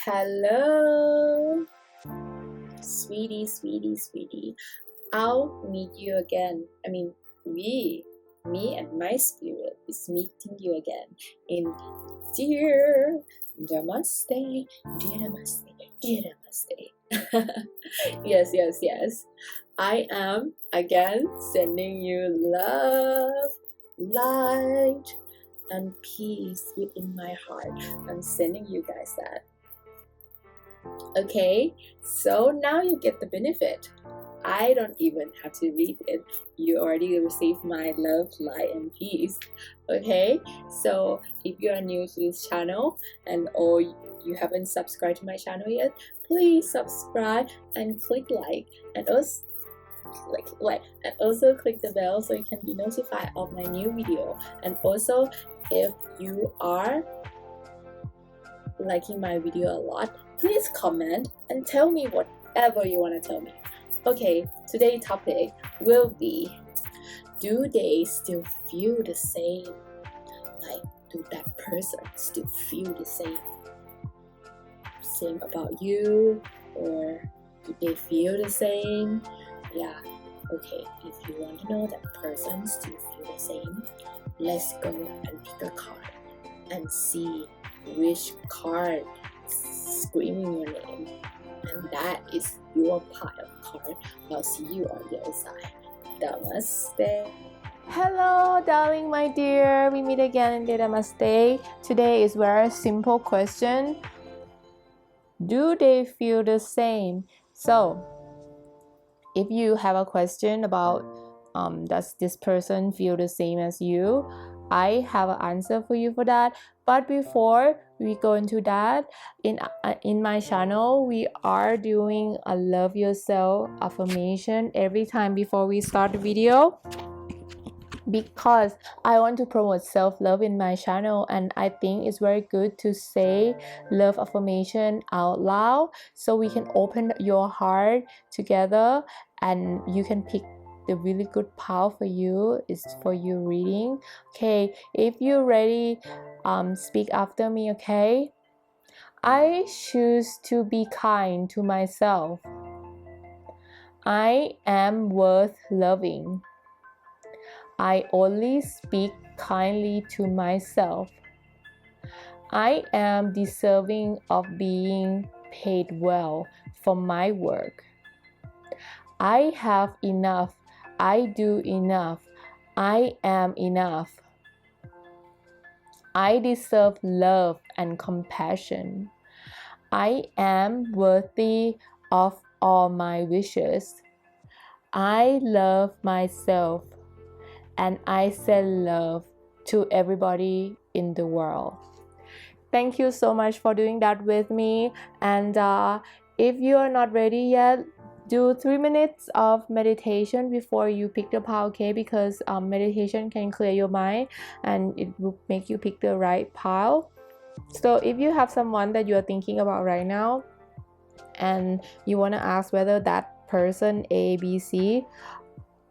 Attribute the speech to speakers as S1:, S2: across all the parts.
S1: Hello, sweetie, sweetie, sweetie. I'll meet you again. Me and my spirit is meeting you again in Dear Damaste, Dear Damaste, Dear Damaste. Yes. I am again sending you love, light, and peace within my heart. I'm sending you guys that. Okay, so now you get the benefit. I don't even have to read it. You already received my love, light, and peace. Okay, so if you are new to this channel or you haven't subscribed to my channel yet, please subscribe and click like and also click the bell so you can be notified of my new video. And also, if you are liking my video a lot, please comment and tell me whatever you want to tell me. Okay, today's topic will be, do they still feel the same? Like, do that person still feel the same about you, or do they feel the same? Yeah, okay, if you want to know that person still feel the same, let's go and pick a card and see which card screaming your name, and that is your pile of card. I'll see you on the other side. Namaste.
S2: Hello, darling, my dear. We meet again in Damaste. Today is very simple question. Do they feel the same? So, if you have a question about does this person feel the same as you, I have an answer for you for that. But before we go into that, in my channel, we are doing a love yourself affirmation every time before we start the video, because I want to promote self-love in my channel, and I think it's very good to say love affirmation out loud so we can open your heart together and you can pick the really good pile for you. Is for you reading. Okay, if you're ready, speak after me. Okay, I choose to be kind to myself. I am worth loving. I only speak kindly to myself. I am deserving of being paid well for my work. I have enough. I do enough. I am enough. I deserve love and compassion. I am worthy of all my wishes. I love myself, and I send love to everybody in the world. Thank you so much for doing that with me. And if you are not ready yet, do 3 minutes of meditation before you pick the pile, okay? Because meditation can clear your mind and it will make you pick the right pile. So if you have someone that you are thinking about right now and you want to ask whether that person A, B, C,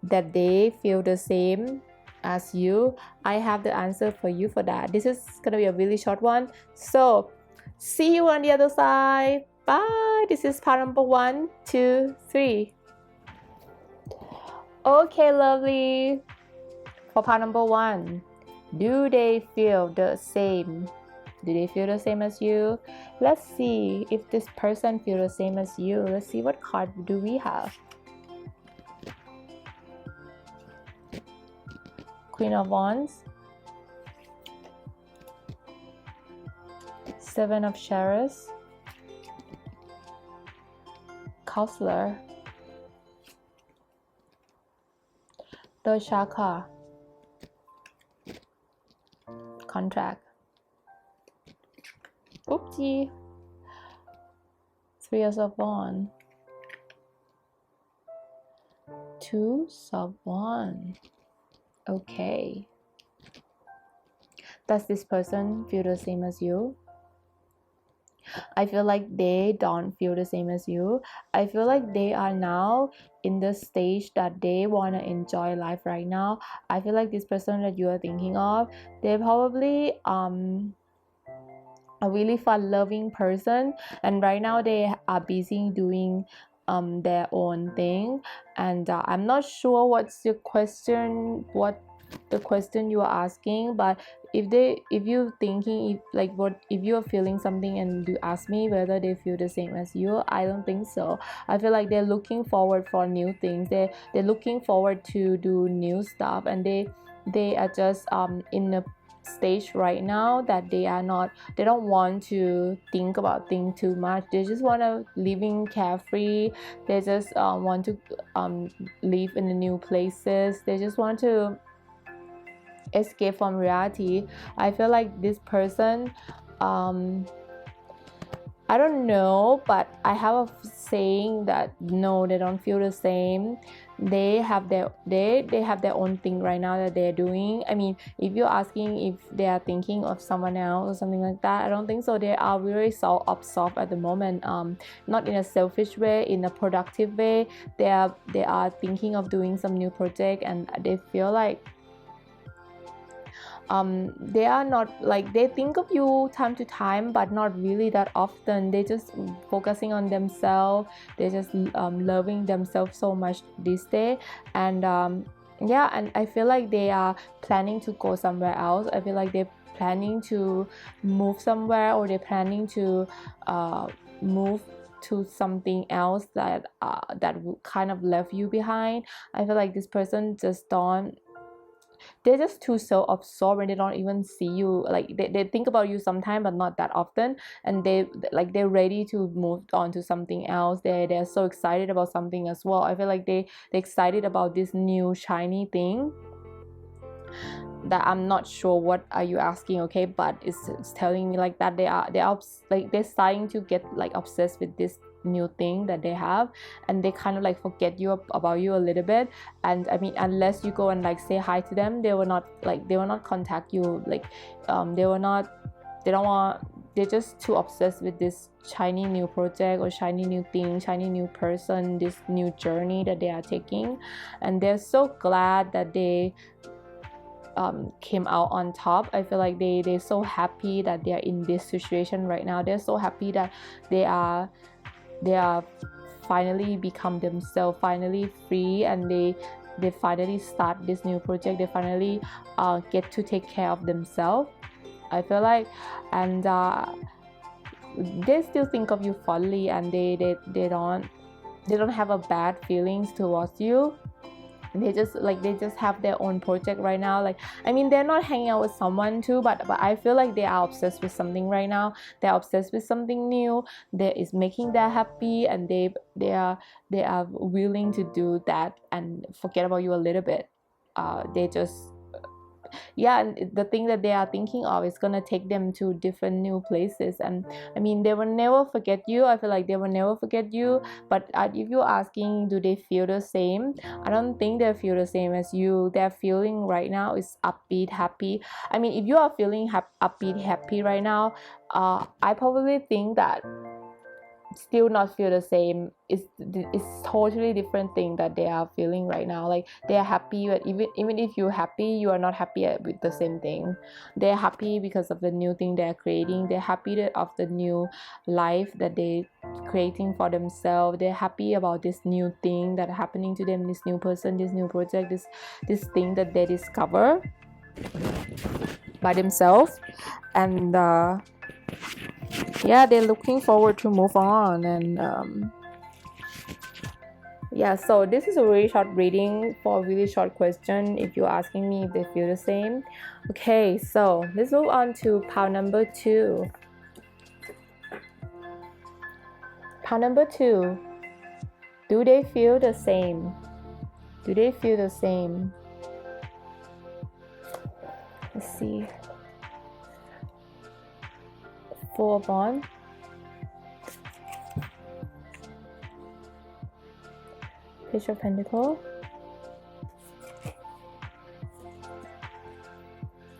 S2: that they feel the same as you, I have the answer for you for that. This is gonna be a really short one, so see you on the other side. Bye. This is part number 1, 2, 3. Okay, lovely. For part number 1, do they feel the same? Do they feel the same as you? Let's see if this person feels the same as you. Let's see, what card do we have? Queen of Wands, 7 of Chariots, Counselor, Third Chakra, Contract, oopsie, 3 of Wands, 2 of Wands. Okay. Does this person feel the same as you? I feel like they don't feel the same as you. I feel like they are now in the stage that they want to enjoy life right now. I feel like this person that you are thinking of, they probably a really fun-loving person, and right now they are busy doing their own thing. And I'm not sure what the question you are asking, but if you're thinking, if you are feeling something and you ask me whether they feel the same as you, I don't think so. I feel like they're looking forward for new things. They're looking forward to do new stuff, and they are just in a stage right now that they don't want to think about things too much. They just want to living carefree. They just want to live in the new places. They just want to escape from reality. I feel like this person, I don't know, but I have a saying that no, they don't feel the same. They have their own thing right now that they're doing. I mean, if you're asking if they are thinking of someone else or something like that, I don't think so. They are very self-absorbed at the moment. Not in a selfish way, in a productive way. They are thinking of doing some new project, and they feel like they are not like, they think of you time to time, but not really that often. They just focusing on themselves. They just loving themselves so much this day. And yeah, and I feel like they are planning to go somewhere else. I feel like they're planning to move somewhere, or they're planning to move to something else that kind of left you behind. I feel like this person just they're just too self-absorbed, and they don't even see you. Like they think about you sometime, but not that often. And they're ready to move on to something else. They're so excited about something as well. I feel like they're excited about this new shiny thing that I'm not sure what are you asking, okay, but it's telling me like that they're starting to get like obsessed with this new thing that they have, and they kind of like forget about you a little bit. And I mean, unless you go and like say hi to them, they will not contact you. Like they're just too obsessed with this shiny new project, or shiny new thing, shiny new person, this new journey that they are taking. And they're so glad that they came out on top. I feel like they're so happy that they are in this situation right now. They're so happy that they are finally become themselves, finally free, and they finally start this new project. They finally get to take care of themselves, I feel like. And they still think of you fondly, and they don't have a bad feelings towards you. They just have their own project right now. Like, I mean, they're not hanging out with someone too, but I feel like they are obsessed with something right now. They're obsessed with something new that is making them happy, and they are willing to do that and forget about you a little bit. They just and the thing that they are thinking of is gonna take them to different new places. And I mean, they will never forget you. I feel like they will never forget you. But if you're asking, do they feel the same, I don't think they feel the same as you. Their feeling right now is upbeat, happy. I mean, if you are feeling upbeat, happy right now, I probably think that still not feel the same. It's totally different thing that they are feeling right now. Like, they are happy, but even if you're happy, you are not happy with the same thing. They're happy because of the new thing they're creating. They're happy of the new life that they creating for themselves. They're happy about this new thing that happening to them, this new person, this new project, this thing that they discover by themselves. And they're looking forward to move on. And so this is a really short reading for a really short question, if you're asking me if they feel the same. Okay, so let's move on to pile number 2. Pile number 2. Do they feel the same? Do they feel the same? Let's see. 4 of Wands, Page of Pentacles,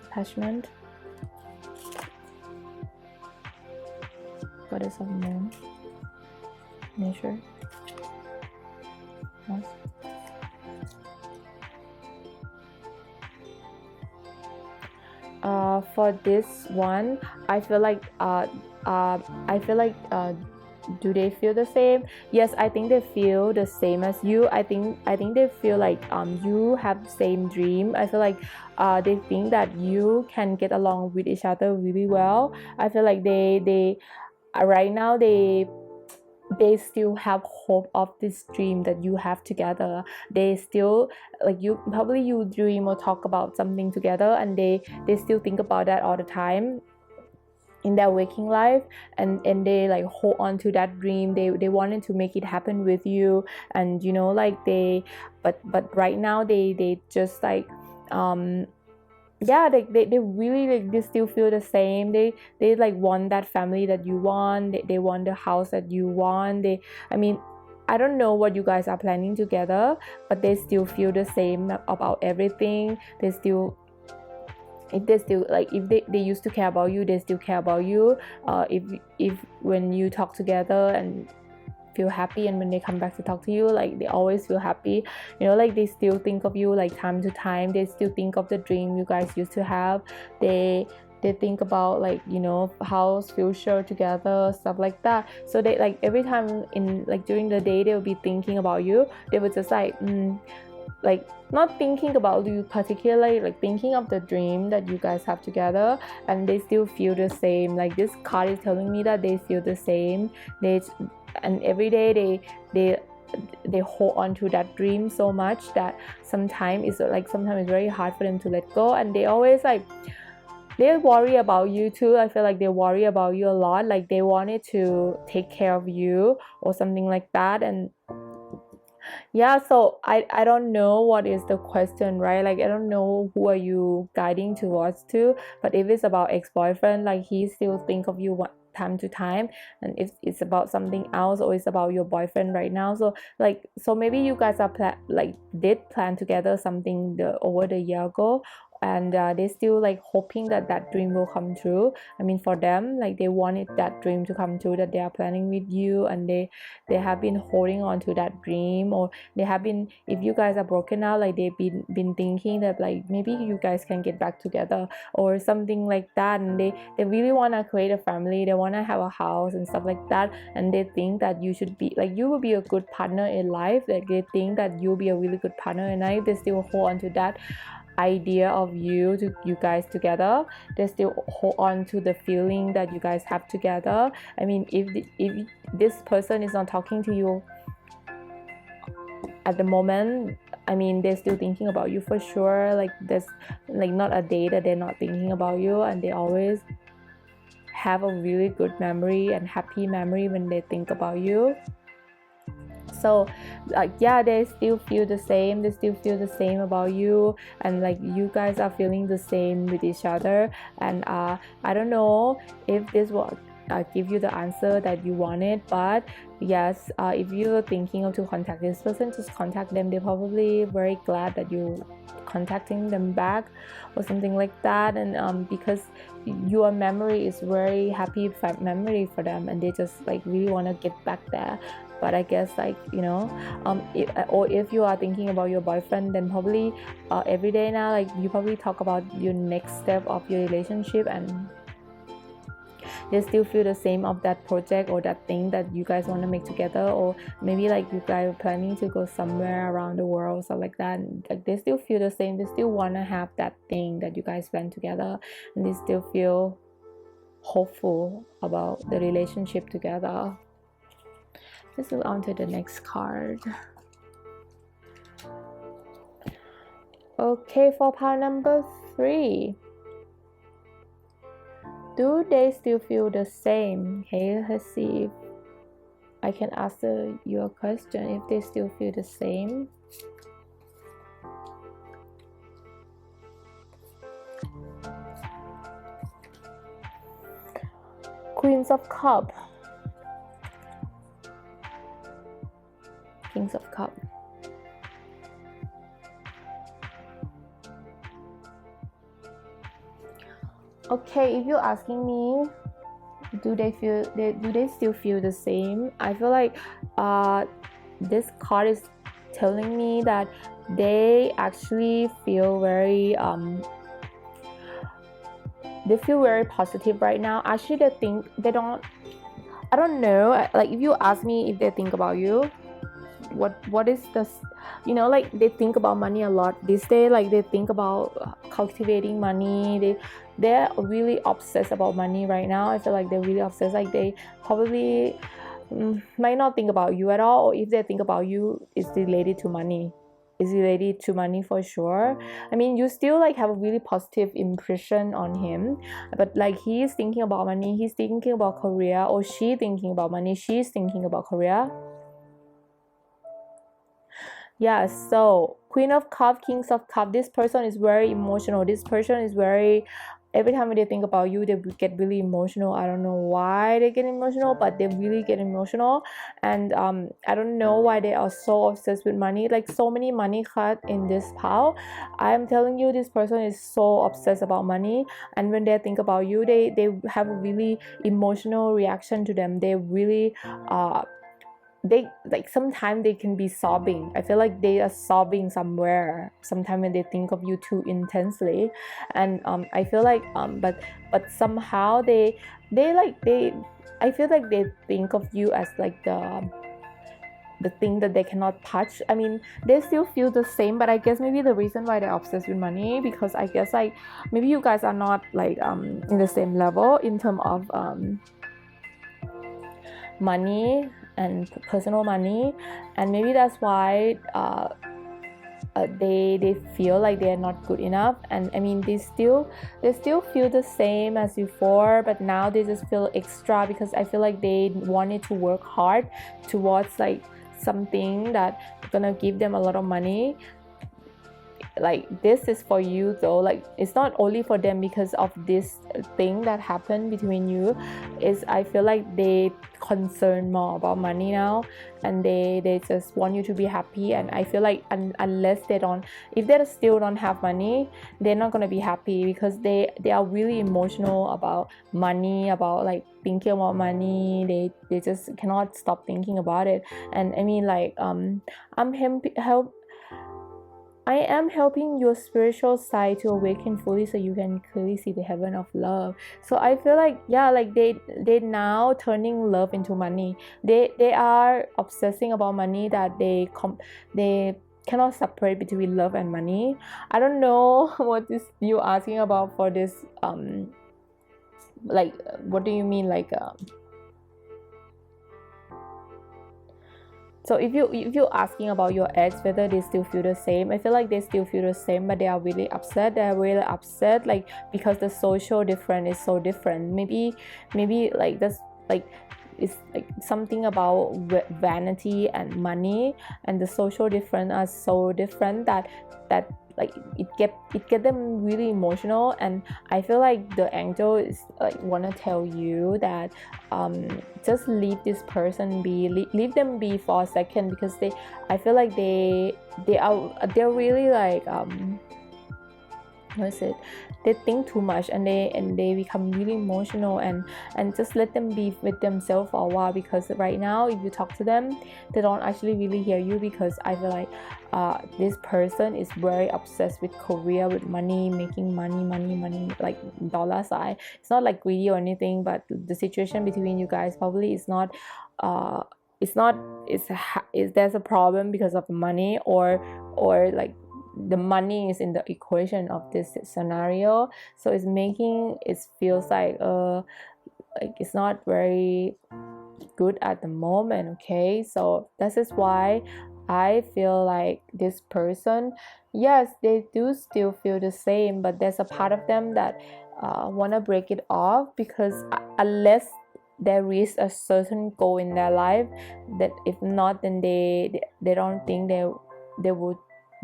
S2: Attachment, Goddess of Moon, Nature, Mouse. For this one, I feel like do they feel the same? Yes, I think they feel the same as you. I think they feel like you have the same dream. I feel like they think that you can get along with each other really well. I feel like they right now they still have hope of this dream that you have together. They still like you dream or talk about something together, and they still think about that all the time in their waking life, and they like hold on to that dream. They wanted to make it happen with you, and you know, like but right now they just like yeah, they really like they still feel the same. They like want that family that you want. They want the house that you want. I don't know what you guys are planning together, but they still feel the same about everything. If they used to care about you, they still care about you. If when you talk together and feel happy, and when they come back to talk to you, like they always feel happy, you know, like they still think of you like time to time. They still think of the dream you guys used to have. They think about, like, you know, house, future together, stuff like that. So they like every time in like during the day they will be thinking about you. They would just like not thinking about you particularly, like thinking of the dream that you guys have together, and they still feel the same. Like this card is telling me that they feel the same. And every day they hold on to that dream so much that sometimes it's very hard for them to let go. And they always like they worry about you too. I feel like they worry about you a lot. Like they wanted to take care of you or something like that. And yeah, so I don't know what is the question, right? Like I don't know who are you guiding towards to. But if it's about ex-boyfriend, like he still think of you time to time. And if it's about something else, or it's about your boyfriend right now, so maybe you guys are did plan together something over the year ago, and they still like hoping that that dream will come true. I mean, for them, like they wanted that dream to come true, that they are planning with you, and they have been holding on to that dream. Or they have been, if you guys are broken now, like they've been thinking that like maybe you guys can get back together or something like that. And they really want to create a family. They want to have a house and stuff like that. And they think that you should be like, you will be a good partner in life. Like they think that you'll be a really good partner in life. They still hold on to that idea of you guys together. They still hold on to the feeling that you guys have together. I mean, if this person is not talking to you at the moment, I mean, they're still thinking about you for sure. Like there's like not a day that they're not thinking about you, and they always have a really good memory and happy memory when they think about you. So like yeah, they still feel the same. They still feel the same about you, and like you guys are feeling the same with each other. And I don't know if this will give you the answer that you wanted, but yes, if you're thinking of to contact this person, just contact them. They're probably very glad that you contacting them back or something like that. And because your memory is very happy memory for them, and they just like really want to get back there. But I guess, like, you know, if you are thinking about your boyfriend, then probably every day now, like you probably talk about your next step of your relationship, and they still feel the same of that project or that thing that you guys want to make together. Or maybe like you guys are planning to go somewhere around the world, stuff like that. And, like they still feel the same. They still want to have that thing that you guys plan together, and they still feel hopeful about the relationship together. Let's move on to the next card. Okay, for part number 3. Do they still feel the same? Okay, let's see if I can answer your question, if they still feel the same. Queens of Cups. Kings of Cups. Okay, if you're asking me, do they still feel the same? I feel like this card is telling me that they actually feel very they feel very positive right now. Actually, they think they don't, I don't know, like if you ask me if they think about you, what is this, you know, like they think about money a lot this day. Like they think about cultivating money. They're really obsessed about money right now. I feel like they're really obsessed. Like they probably might not think about you at all, or if they think about you, it's related to money. Is related to money for sure. I mean, you still like have a really positive impression on him, but like he's thinking about money, he's thinking about career, or she thinking about money, she's thinking about career. Yeah, so Queen of Cups, Kings of Cups, this person is very emotional. This person is very, every time they think about you, they get really emotional. I don't know why they get emotional, but they really get emotional. And I don't know why they are so obsessed with money. Like so many money cards in this pile. I am telling you, this person is so obsessed about money. And when they think about you, they have a really emotional reaction to them. They really they like sometimes they can be sobbing. I feel like they are sobbing somewhere sometimes when they think of you too intensely. And I feel like but somehow they I feel like they think of you as like the thing that they cannot touch. I mean, they still feel the same, but I guess maybe the reason why they're obsessed with money, because I guess like maybe you guys are not like in the same level in terms of money and personal money, and maybe that's why they feel like they are not good enough. And I mean, they still feel the same as before, but now they just feel extra because I feel like they wanted to work hard towards like something that gonna give them a lot of money. Like this is for you though, like it's not only for them because of this thing that happened between you. Is I feel like they concern more about money now, and they just want you to be happy. And I feel like unless if they still don't have money, they're not gonna be happy, because they are really emotional about money, about like thinking about money. They just cannot stop thinking about it. And I mean like I am helping your spiritual side to awaken fully so you can clearly see the heaven of love. So I feel like, yeah, like they now turning love into money. They are obsessing about money, that they cannot separate between love and money. I don't know what is you asking about for this like what do you mean, like so if you're asking about your ex, whether they still feel the same, I feel like they still feel the same, but they are really upset. They're really upset, like because the social difference is so different. Maybe like that's like it's like something about vanity and money, and the social difference are so different that like it get them really emotional. And I feel like the angel is like wanna tell you that just leave this person be, leave them be for a second, because I feel like they're really like what is it, they think too much, and they become really emotional. And just let them be with themselves for a while, because right now if you talk to them, they don't actually really hear you, because I feel like this person is very obsessed with career, with money, making money, like dollar sign. It's not like greedy or anything, but the situation between you guys probably is not there's a problem because of money, or like the money is in the equation of this scenario. So it's making it feels like it's not very good at the moment. Okay, so this is why I feel like this person, yes, they do still feel the same, but there's a part of them that want to break it off, because unless they reach a certain goal in their life, that if not, then they don't think they would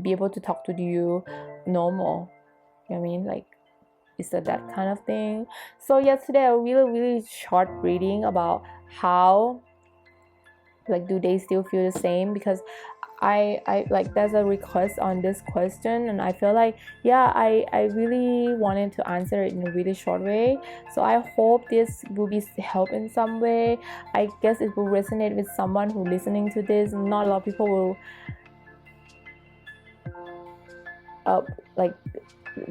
S2: be able to talk to you normal. You know what I mean? Like, is that kind of thing? So yesterday a really short reading about how, like, do they still feel the same, because I like there's a request on this question, and I feel like, yeah, I really wanted to answer it in a really short way. So I hope this will be help in some way. I guess it will resonate with someone who listening to this. Not a lot of people will like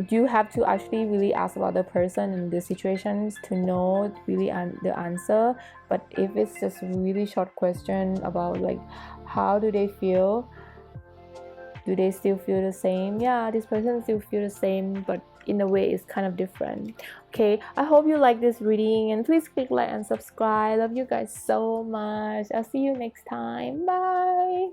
S2: you have to actually really ask about the person and the situations to know really the answer. But if it's just a really short question about like how do they feel, do they still feel the same? Yeah, this person still feel the same, but in a way it's kind of different. Okay, I hope you like this reading, and please click like and subscribe. Love you guys so much. I'll see you next time. Bye.